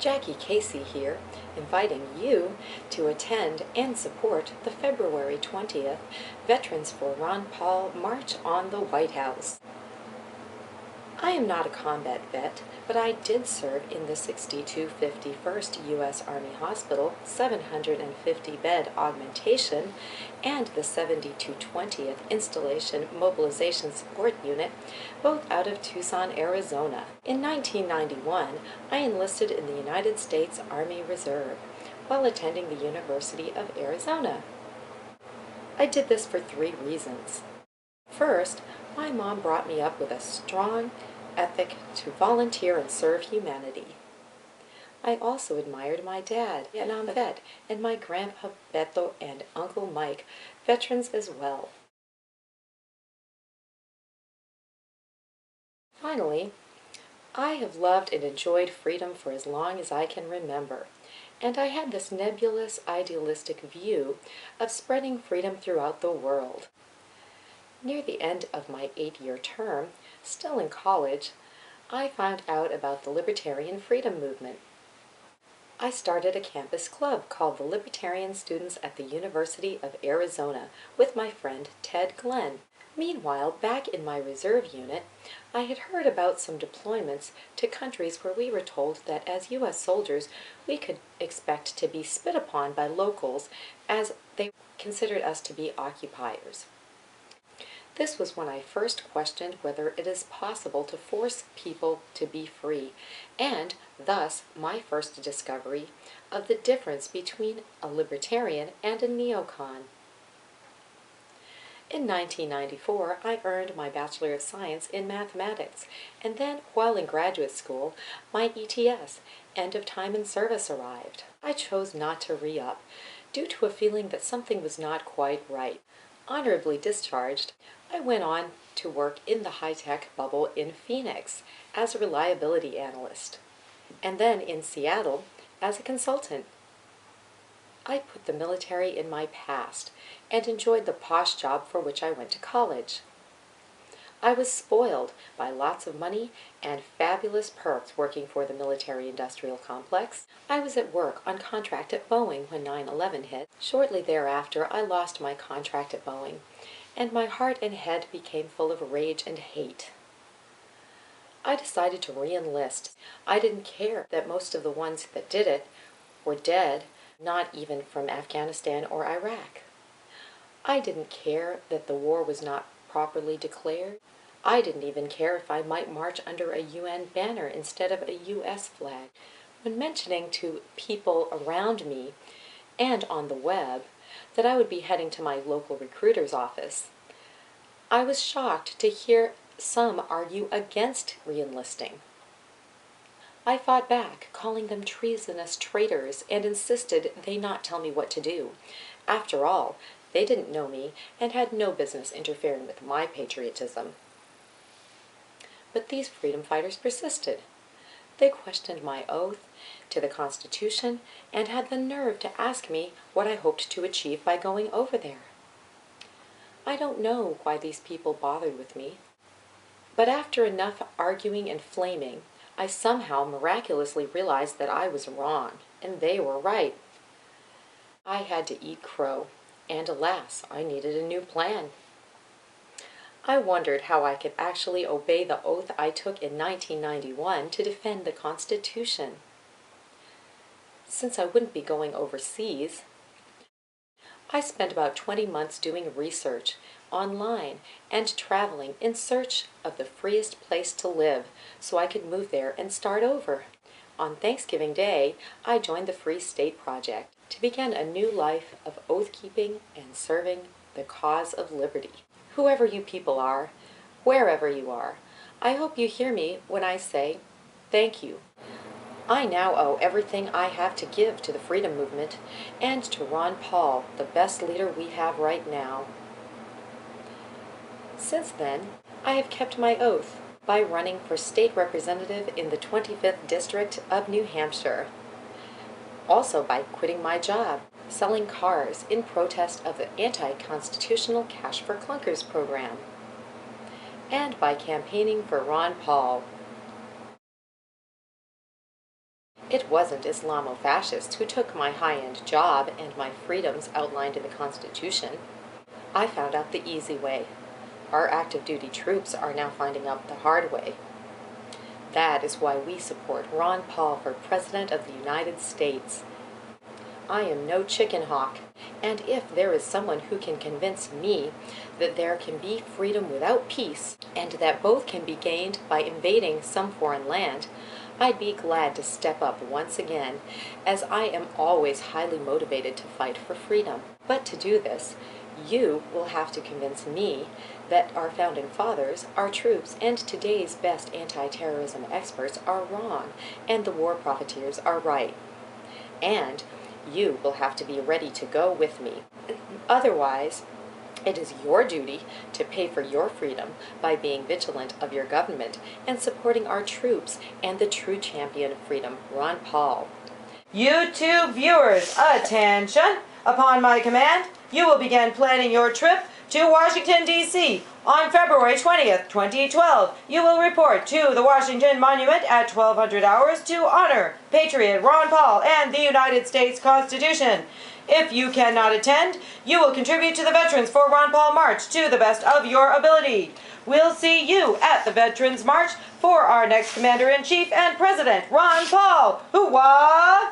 Jackie Casey here, inviting you to attend and support the February 20th Veterans for Ron Paul March on the White House. I am not a combat vet, but I did serve in the 6251st U.S. Army Hospital 750-bed augmentation and the 7220th Installation Mobilization Support Unit, both out of Tucson, Arizona. In 1991, I enlisted in the United States Army Reserve while attending the University of Arizona. I did this for 3 reasons. First, my mom brought me up with a strong ethic to volunteer and serve humanity. I also admired my dad, a Vietnam vet, and my grandpa Beto and Uncle Mike, veterans as well. Finally, I have loved and enjoyed freedom for as long as I can remember, and I had this nebulous, idealistic view of spreading freedom throughout the world. Near the end of my 8-year term, still in college, I found out about the Libertarian Freedom Movement. I started a campus club called the Libertarian Students at the University of Arizona with my friend Ted Glenn. Meanwhile, back in my reserve unit, I had heard about some deployments to countries where we were told that as U.S. soldiers we could expect to be spit upon by locals as they considered us to be occupiers. This was when I first questioned whether it is possible to force people to be free, and thus my first discovery of the difference between a libertarian and a neocon. In 1994, I earned my Bachelor of Science in Mathematics, and then, while in graduate school, my ETS, End of Time in Service, arrived. I chose not to re-up, due to a feeling that something was not quite right. Honorably discharged, I went on to work in the high-tech bubble in Phoenix as a reliability analyst, and then in Seattle as a consultant. I put the military in my past and enjoyed the posh job for which I went to college. I was spoiled by lots of money and fabulous perks working for the military-industrial complex. I was at work on contract at Boeing when 9/11 hit. Shortly thereafter, I lost my contract at Boeing, and my heart and head became full of rage and hate. I decided to re-enlist. I didn't care that most of the ones that did it were dead, not even from Afghanistan or Iraq. I didn't care that the war was not properly declared. I didn't even care if I might march under a UN banner instead of a US flag. When mentioning to people around me and on the web that I would be heading to my local recruiter's office, I was shocked to hear some argue against re-enlisting. I fought back, calling them treasonous traitors, and insisted they not tell me what to do. After all, they didn't know me and had no business interfering with my patriotism. But these freedom fighters persisted. They questioned my oath to the Constitution and had the nerve to ask me what I hoped to achieve by going over there. I don't know why these people bothered with me, but after enough arguing and flaming, I somehow miraculously realized that I was wrong, and they were right. I had to eat crow, and alas, I needed a new plan. I wondered how I could actually obey the oath I took in 1991 to defend the Constitution. Since I wouldn't be going overseas, I spent about 20 months doing research online and traveling in search of the freest place to live so I could move there and start over. On Thanksgiving Day, I joined the Free State Project to begin a new life of oath-keeping and serving the cause of liberty. Whoever you people are, wherever you are, I hope you hear me when I say thank you. I now owe everything I have to give to the freedom movement and to Ron Paul, the best leader we have right now. Since then, I have kept my oath by running for state representative in the 25th District of New Hampshire. Also by quitting my job, selling cars in protest of the anti-constitutional Cash for Clunkers program, and by campaigning for Ron Paul. It wasn't Islamo-fascists who took my high-end job and my freedoms outlined in the Constitution. I found out the easy way. Our active duty troops are now finding out the hard way. That is why we support Ron Paul for President of the United States. I am no chicken hawk, and if there is someone who can convince me that there can be freedom without peace, and that both can be gained by invading some foreign land, I'd be glad to step up once again, as I am always highly motivated to fight for freedom. But to do this, you will have to convince me that our founding fathers, our troops, and today's best anti-terrorism experts are wrong, and the war profiteers are right. And you will have to be ready to go with me. Otherwise, it is your duty to pay for your freedom by being vigilant of your government and supporting our troops and the true champion of freedom, Ron Paul. YouTube viewers, attention! Upon my command, you will begin planning your trip to Washington, D.C. on February 20th, 2012. You will report to the Washington Monument at 1200 hours to honor Patriot Ron Paul and the United States Constitution. If you cannot attend, you will contribute to the Veterans for Ron Paul March to the best of your ability. We'll see you at the Veterans March for our next Commander-in-Chief and President, Ron Paul. Hoo-wah!